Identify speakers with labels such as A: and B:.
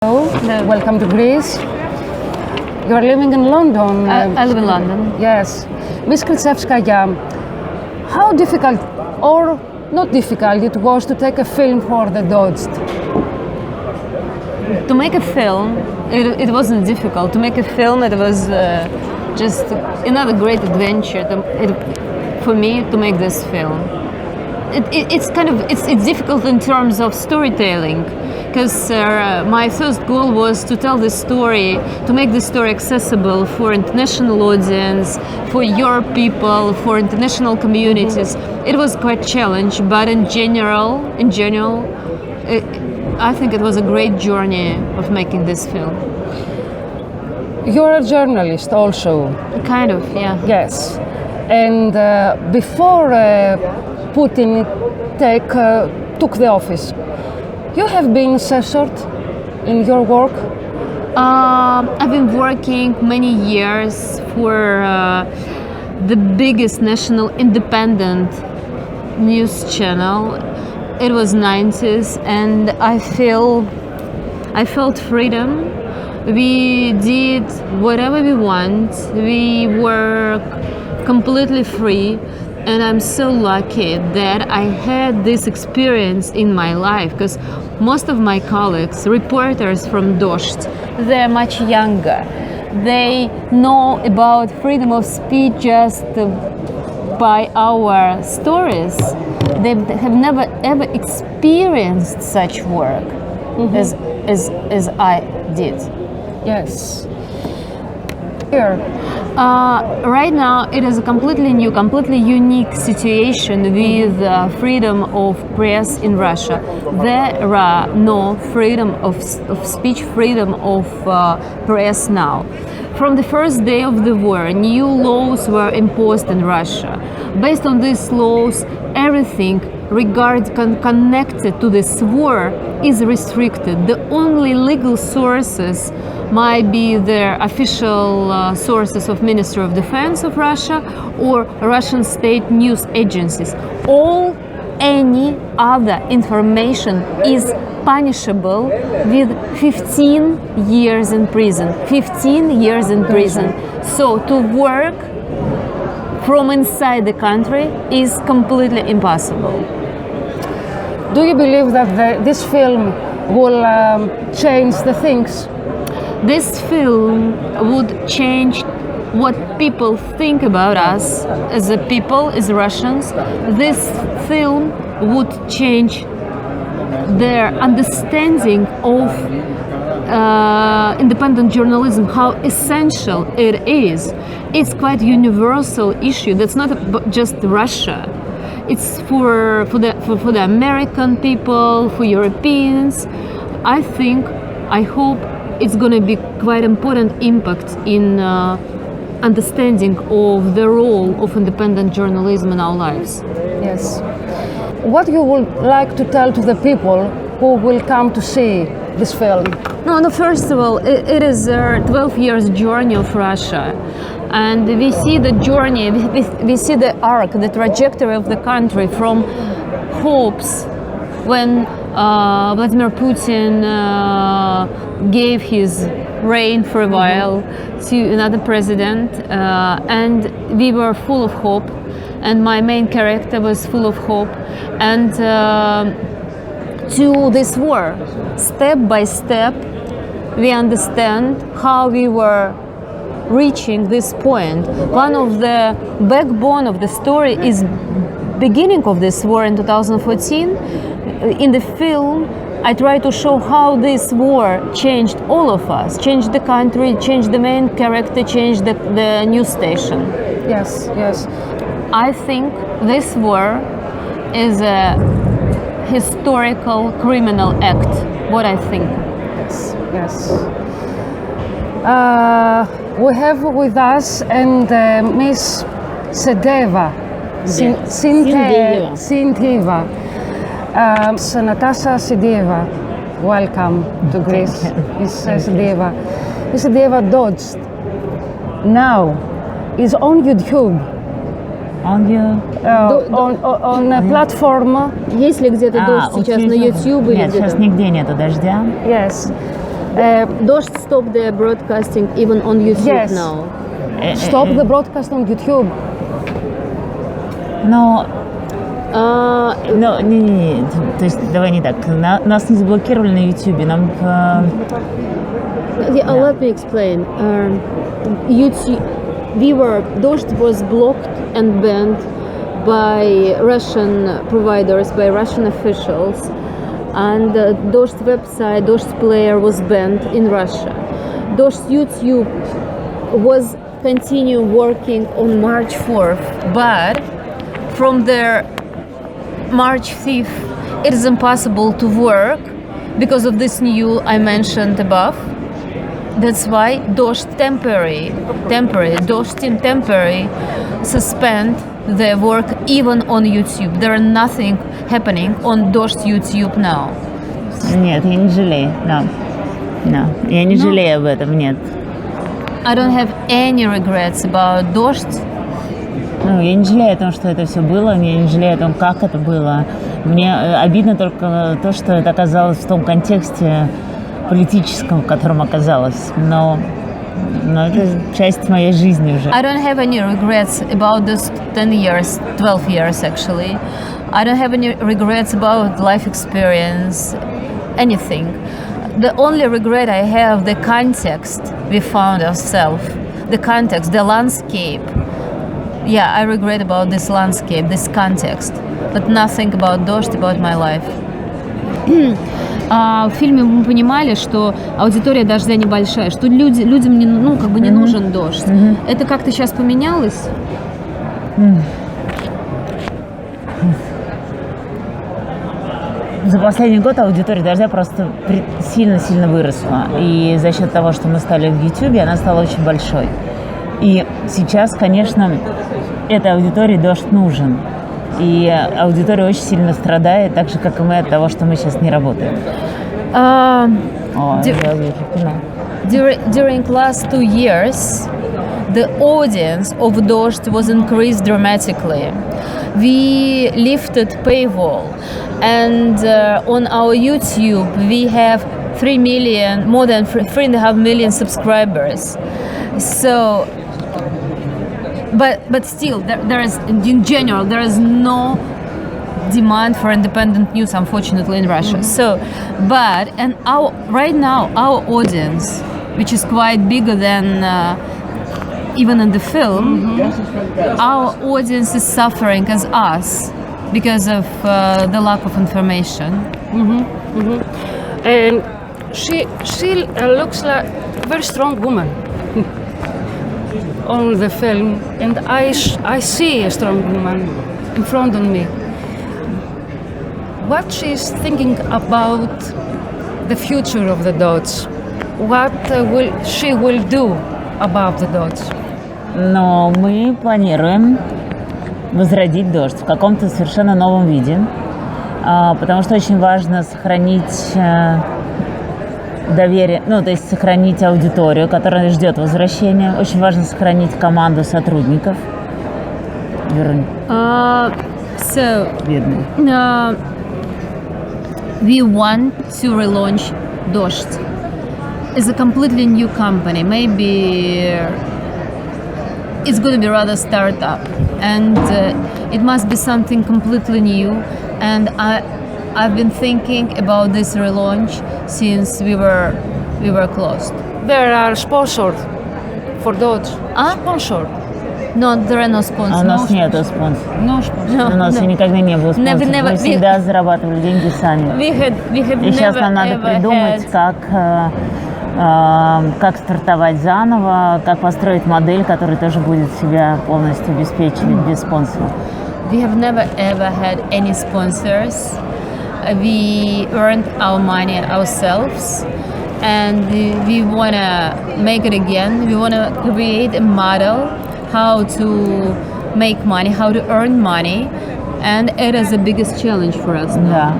A: Hello. Welcome to Greece. You are living in London.
B: I live in London.
A: Yes. Miss Krzyzewskaya, how difficult or not difficult it was to take a film for the Dozhd?
B: To make a film, it wasn't difficult. To make a film, it was just another great adventure for me to make this film. It's difficult in terms of storytelling, because my first goal was to tell this story, to make this story accessible for international audience, for your people, for international communities. It was quite a challenge, but in general, I think it was a great journey of making this film.
A: You're a journalist also.
B: Kind of, yeah.
A: Yes. And before Putin took the office, you have been censored in your work?
B: I've been working many years for the biggest national independent news channel. It was 90s, and I felt freedom. We did whatever we want. We were completely free. And I'm so lucky that I had this experience in my life, because most of my colleagues, reporters from Dozhd, they're much younger. They know about freedom of speech just by our stories. They have never ever experienced such work as I did.
A: Yes. Here.
B: Right now, it is a completely new, completely unique situation with freedom of press in Russia. There are no freedom of speech, freedom of press now. From the first day of the war, new laws were imposed in Russia. Based on these laws, everything connected to this war is restricted. The only legal sources might be the official sources of Ministry of Defense of Russia or Russian state news agencies. Any other information is punishable with 15 years in prison. 15 years in prison. So to work from inside the country is completely impossible.
A: Do you believe that this film will change the things?
B: This film would change what people think about us as a people, as Russians. This film would change their understanding of independent journalism, how essential it is. It's quite a universal issue. That's not just Russia. It's for the American people, for Europeans. I hope it's going to be quite important impact in understanding of the role of independent journalism in our lives.
A: Yes. What you would like to tell to the people who will come to see this film?
B: No, first of all, it is a 12 years journey of Russia. And we see the journey, we see the arc, the trajectory of the country from hopes when Vladimir Putin gave his reign for a while to another president, and we were full of hope, and my main character was full of hope, and to this war, step by step, we understand how we were reaching this point. One of the backbone of the story is beginning of this war in 2014. In the film, I try to show how this war changed all of us, changed the country, changed the main character, changed the news station.
A: Yes, yes.
B: I think this war is a historical criminal act, what I think.
A: Yes, yes. We have with us Miss Sendeva. Sindeva. Natasa Sιντέγεβα. Welcome to Greece, Miss Sindeva. Miss Sindeva, Dozhd now is on YouTube. On a platform.
B: Есть ли где-то Dozhd сейчас на YouTube или
C: Нет, сейчас нигде нету Дождя.
A: Yes.
B: Dozhd stopped the broadcasting even on YouTube
A: Yes.
B: now.
A: Stop the broadcast on YouTube.
C: Но не, то есть давай не так. Нас не заблокировали на YouTube, нам
B: Let me explain. YouTube, Dozhd was blocked and banned by Russian providers, by Russian officials, and Dozhd website, Dozhd player was banned in Russia. Dozhd YouTube was continue working on March 4th, but from their March 5th, it is impossible to work because of this new I mentioned above. That's why Dozhd temporary suspend their work even on YouTube. There are nothing happening on Dozhd YouTube now.
C: Нет, я не жалею. Я не жалею об этом, нет.
B: I don't have any regrets about Dozhd.
C: Я не жалею о том, что это все было, я не жалею о том, как это было. Мне обидно только то, что это оказалось в том контексте политическом, в котором оказалось. Но это часть моей жизни уже.
B: I don't have any regrets about those 10 years, 12 years actually. I don't have any regrets about life experience, anything. The only regret I have, the context we found ourselves, the context, the landscape. Yeah, I regret about this landscape, this context, but nothing about Dozhd, about my life. В фильме мы понимали, что аудитория Дождя небольшая, что людям не нужен Dozhd. Это как-то сейчас поменялось?
C: За последний год аудитория Дождя просто сильно-сильно выросла. И за счет того, что мы стали в YouTube, она стала очень большой. И сейчас, конечно, этой аудитории Dozhd нужен. И аудитория очень сильно страдает, так же, как и мы, от того, что мы сейчас не работаем.
B: During last 2 years, the audience of Dozhd was increased dramatically. We lifted paywall, and on our YouTube we have 3 million, more than 3.5 million subscribers. So, but still, there is, in general, there is no demand for independent news, unfortunately, in Russia. So, and right now our audience, which is quite bigger than even in the film, our audience is suffering as us because of the lack of information.
A: And she looks like a very strong woman on the film, and I see a strong woman in front of me. What she's thinking about the future of the Dozhd, what she will do about the Dozhd.
C: Но мы планируем возродить Dozhd в каком-то совершенно новом виде, потому что очень важно сохранить доверие, то есть сохранить аудиторию, которая ждет возвращения. Очень важно сохранить команду сотрудников.
B: We want to relaunch Dozhd as a completely new company. Maybe it's going to be rather startup, and it must be something completely new. And I've been thinking about this relaunch since we were closed.
A: There are sponsors for Dozhd. Sponsored.
B: No, there are no sponsors.
C: У нас нету спонсоров.
A: No sponsors.
C: У нас никогда не было спонсоров. Мы всегда зарабатывали деньги сами. И сейчас нам надо придумать, как стартовать заново, как построить модель, которая тоже будет себя полностью обеспечивать без спонсоров.
B: We have never ever had any sponsors. We earned our money ourselves, and we want to make it again. We want to create a model how to make money, how to earn money, and it is the biggest challenge for us now.
C: Да.